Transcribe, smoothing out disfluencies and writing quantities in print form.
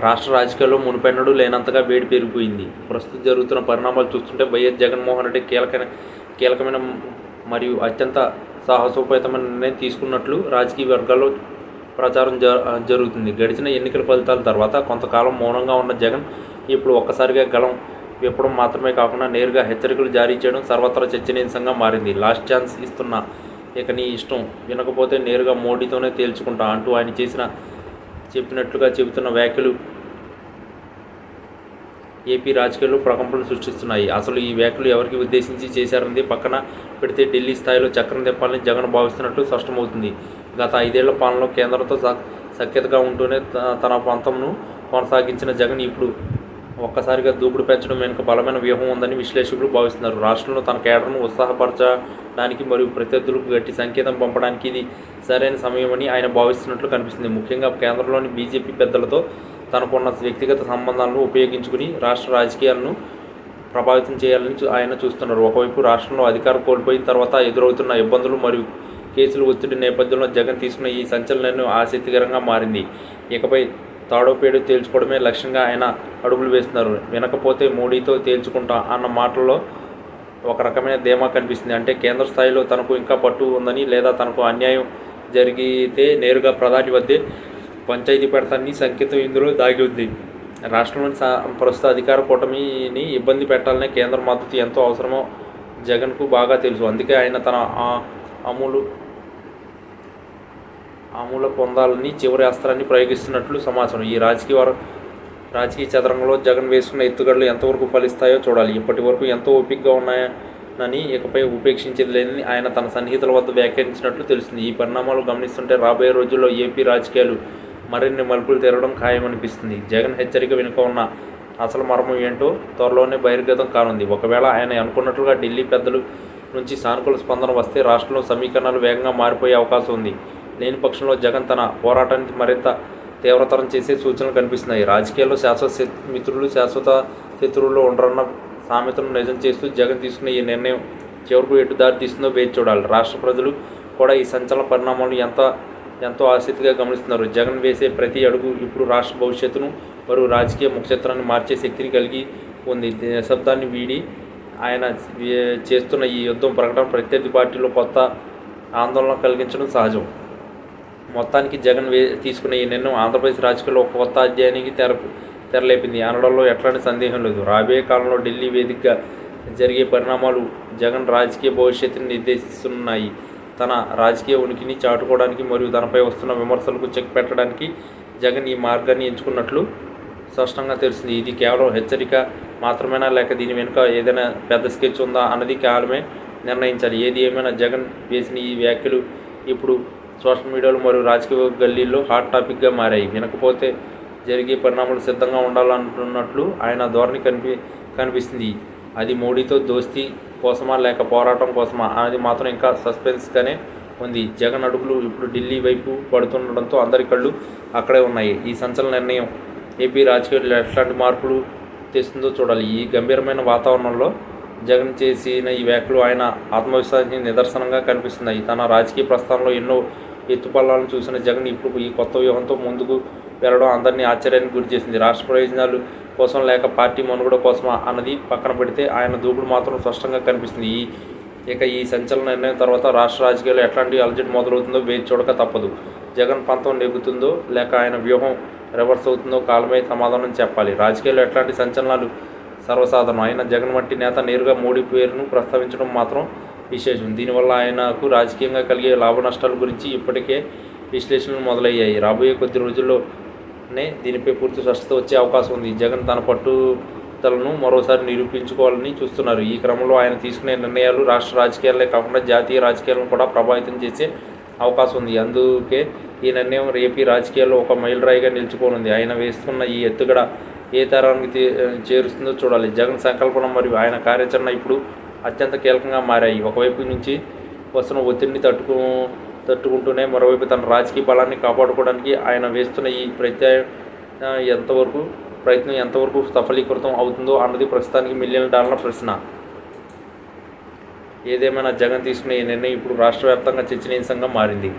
రాష్ట్ర రాజకీయాల్లో మునుపెన్నడూ లేనంతగా వేడి పెరిగిపోయింది. ప్రస్తుతం జరుగుతున్న పరిణామాలు చూస్తుంటే వైఎస్ జగన్మోహన్ రెడ్డి కీలకమైన మరియు అత్యంత సాహసోపేతమైన నిర్ణయం తీసుకున్నట్లు రాజకీయ వర్గాల్లో ప్రచారం జరుగుతుంది. గడిచిన ఎన్నికల ఫలితాల తర్వాత కొంతకాలం మౌనంగా ఉన్న జగన్ ఇప్పుడు ఒక్కసారిగా గళం విప్పడం మాత్రమే కాకుండా నేరుగా హెచ్చరికలు జారీ చేయడం సర్వత్రా చర్చనీయాంశంగా మారింది. లాస్ట్ ఛాన్స్ ఇస్తున్నా, ఇక నీ ఇష్టం, వినకపోతే నేరుగా మోడీతోనే తేల్చుకుంటా అంటూ ఆయన చెప్పినట్లుగా చెబుతున్న వ్యాఖ్యలు ఏపీ రాజకీయాల్లో ప్రకంపనలు సృష్టిస్తున్నాయి. అసలు ఈ వ్యాఖ్యలు ఎవరికి ఉద్దేశించి చేశారన్నది పక్కన పెడితే ఢిల్లీ స్థాయిలో చక్రం తిప్పాలని జగన్ భావిస్తున్నట్లు స్పష్టమవుతుంది. గత 5 ఏళ్ల పాలనలో కేంద్రంతో సఖ్యతగా ఉంటూనే తన పంతంను కొనసాగించిన జగన్ ఇప్పుడు ఒక్కసారిగా దూకుడు పెంచడం వెనుక బలమైన వ్యూహం ఉందని విశ్లేషకులు భావిస్తున్నారు. రాష్ట్రంలో తన కేడర్ను ఉత్సాహపరచడానికి మరియు ప్రత్యర్థులకు గట్టి సంకేతం పంపడానికి ఇది సరైన సమయమని ఆయన భావిస్తున్నట్లు కనిపిస్తుంది. ముఖ్యంగా కేంద్రంలోని బీజేపీ పెద్దలతో తనకున్న వ్యక్తిగత సంబంధాలను ఉపయోగించుకుని రాష్ట్ర రాజకీయాలను ప్రభావితం చేయాలని ఆయన చూస్తున్నారు. ఒకవైపు రాష్ట్రంలో అధికారం కోల్పోయిన తర్వాత ఎదురవుతున్న ఇబ్బందులు మరియు కేసుల ఒత్తిడి నేపథ్యంలో జగన్ తీసుకున్న ఈ సంచలనం ఆసక్తికరంగా మారింది. ఇకపై తాడో పేడో తేల్చుకోవడమే లక్ష్యంగా ఆయన అడుగులు వేస్తున్నారు. వినకపోతే మోడీతో తేల్చుకుంటా అన్న మాటల్లో ఒక రకమైన ధీమా కనిపిస్తుంది. అంటే కేంద్ర స్థాయిలో తనకు ఇంకా పట్టు ఉందని, లేదా తనకు అన్యాయం జరిగితే నేరుగా ప్రధాని వద్దే పంచాయతీ పెడతానని సంకేతం ఇందులో దాగి ఉంది. రాష్ట్రంలోని ప్రస్తుత అధికార కూటమిని ఇబ్బంది పెట్టాలనే కేంద్ర మద్దతు ఎంతో అవసరమో జగన్కు బాగా తెలుసు. అందుకే ఆయన తన ఆమూల పొందాలని చివరి అస్త్రాన్ని ప్రయోగిస్తున్నట్లు సమాచారం. ఈ రాజకీయ చదరంగంలో జగన్ వేసుకున్న ఎత్తుగడలు ఎంతవరకు ఫలిస్తాయో చూడాలి. ఇప్పటి వరకు ఎంతో ఓపికగా ఉన్నాయని, ఇకపై ఉపేక్షించేది లేదని ఆయన తన సన్నిహితుల వద్ద వ్యాఖ్యానించినట్లు తెలుస్తుంది. ఈ పరిణామాలు గమనిస్తుంటే రాబోయే రోజుల్లో ఏపీ రాజకీయాలు మరిన్ని మలుపులు తెరవడం ఖాయమనిపిస్తుంది. జగన్ హెచ్చరిక వెనుక ఉన్న అసలు మర్మం ఏంటో త్వరలోనే బహిర్గతం కానుంది. ఒకవేళ ఆయన అనుకున్నట్లుగా ఢిల్లీ పెద్దల నుంచి సానుకూల స్పందన వస్తే రాష్ట్రంలో సమీకరణాలు వేగంగా మారిపోయే అవకాశం ఉంది. లేని పక్షంలో జగన్ తన పోరాటానికి మరింత తీవ్రతరం చేసే సూచనలు కనిపిస్తున్నాయి. రాజకీయాల్లో శాశ్వత మిత్రులు శాశ్వత శత్రువులు ఉండరన్న సామెతను నిజం చేస్తూ జగన్ తీసుకున్న ఈ నిర్ణయం చివరకు ఎటు దారి తీస్తుందో వేచి చూడాలి. రాష్ట్ర ప్రజలు కూడా ఈ సంచలన పరిణామాలను ఎంతో ఆసక్తిగా గమనిస్తున్నారు. జగన్ వేసే ప్రతి అడుగు ఇప్పుడు రాష్ట్ర భవిష్యత్తును మరియు రాజకీయ ముఖచిత్రాన్ని మార్చే శక్తిని కలిగి ఉంది. దశాబ్దాన్ని వీడి ఆయన చేస్తున్న ఈ యుద్ధం ప్రకటన ప్రత్యర్థి పార్టీలో కొత్త ఆందోళన కలిగించడం సహజం. మొత్తానికి జగన్ తీసుకున్న ఈ నిర్ణయం ఆంధ్రప్రదేశ్ రాజకీయాల్లో ఒక కొత్త అధ్యాయానికి తెరలేపింది అనడంలో ఎట్లాంటి సందేహం లేదు. రాబోయే కాలంలో ఢిల్లీ వేదికగా జరిగే పరిణామాలు జగన్ రాజకీయ భవిష్యత్తుని నిర్దేశిస్తున్నాయి. తన రాజకీయ ఉనికిని చాటుకోవడానికి మరియు తనపై వస్తున్న విమర్శలకు చెక్ పెట్టడానికి జగన్ ఈ మార్గాన్ని ఎంచుకున్నట్లు స్పష్టంగా తెలుస్తుంది. ఇది కేవలం హెచ్చరిక మాత్రమేనా, లేక దీని వెనుక ఏదైనా పెద్ద స్కెచ్ ఉందా అన్నది కాలమే నిర్ణయించాలి. ఏది ఏమైనా జగన్ వేసిన ఈ వ్యాఖ్యలు ఇప్పుడు సోషల్ మీడియాలో మరియు రాజకీయ గల్లీల్లో హాట్ టాపిక్గా మారాయి. వినకపోతే జరిగే పరిణామాలు సిద్ధంగా ఉండాలంటున్నట్లు ఆయన ధోరణి కనిపిస్తుంది. అది మోడీతో దోస్తీ కోసమా లేక పోరాటం కోసమా అనేది మాత్రం ఇంకా సస్పెన్స్గానే ఉంది. జగన్ అడుగులు ఇప్పుడు ఢిల్లీ వైపు పడుతుండడంతో అందరి కళ్ళు అక్కడే ఉన్నాయి. ఈ సంచలన నిర్ణయం ఏపీ రాజకీయాల్లో ఎట్లాంటి మార్పులు తెస్తుందో చూడాలి. ఈ గంభీరమైన వాతావరణంలో జగన్ చేసిన ఈ వ్యాఖ్యలు ఆయన ఆత్మవిశ్వాసానికి నిదర్శనంగా కనిపిస్తున్నాయి. తన రాజకీయ ప్రస్థానంలో ఎన్నో ఎత్తుపల్లాలను చూసిన జగన్ ఇప్పుడు ఈ కొత్త వ్యూహంతో ముందుకు వెళ్ళడం అందరినీ ఆశ్చర్యానికి గురి చేసింది. రాష్ట్ర ప్రయోజనాలు కోసం లేక పార్టీ మనుగడ కోసమా అన్నది పక్కన పెడితే ఆయన దూకుడు మాత్రం స్పష్టంగా కనిపిస్తుంది. ఇక ఈ సంచలన నిర్ణయం తర్వాత రాష్ట్ర రాజకీయాల్లో ఎట్లాంటి అలజడి మొదలవుతుందో వేచి చూడక తప్పదు. జగన్ పంతం నెగ్గుతుందో లేక ఆయన వ్యూహం రివర్స్ అవుతుందో కాలమే సమాధానం చెప్పాలి. రాజకీయాల్లో ఎట్లాంటి సంచలనాలు సర్వసాధారణం. అయినా జగన్ వంటి నేత నేరుగా మోడీ పేరును ప్రస్తావించడం మాత్రం విశేషం. దీనివల్ల ఆయనకు రాజకీయంగా కలిగే లాభ నష్టాల గురించి ఇప్పటికే విశ్లేషణలు మొదలయ్యాయి. రాబోయే కొద్ది రోజుల్లోనే దీనిపై పూర్తి స్పష్టత వచ్చే అవకాశం ఉంది. జగన్ తన పట్టుదలను మరోసారి నిరూపించుకోవాలని చూస్తున్నారు. ఈ క్రమంలో ఆయన తీసుకునే నిర్ణయాలు రాష్ట్ర రాజకీయాలే కాకుండా జాతీయ రాజకీయాలను కూడా ప్రభావితం చేసే అవకాశం ఉంది. అందుకే ఈ నిర్ణయం ఏపీ రాజకీయాల్లో ఒక మైలురాయిగా నిలిచిపోనుంది. ఆయన వేస్తున్న ఈ ఎత్తుగడ ఏ తరానికి చేరుస్తుందో చూడాలి. జగన్ సంకల్పన మరియు ఆయన కార్యాచరణ ఇప్పుడు అత్యంత కీలకంగా మారాయి. ఒకవైపు నుంచి వస్తున్న ఒత్తిడిని తట్టుకుంటూనే మరోవైపు తన రాజకీయ బలాన్ని కాపాడుకోవడానికి ఆయన వేస్తున్న ఈ ప్రయత్నం ఎంతవరకు సఫలీకృతం అవుతుందో అన్నది ప్రస్తుతానికి $1 మిలియన్ ప్రశ్న. ఏదేమైనా జగన్ తీసుకున్న ఈ నిర్ణయం ఇప్పుడు రాష్ట్ర వ్యాప్తంగా చర్చనీయాంశంగా మారింది.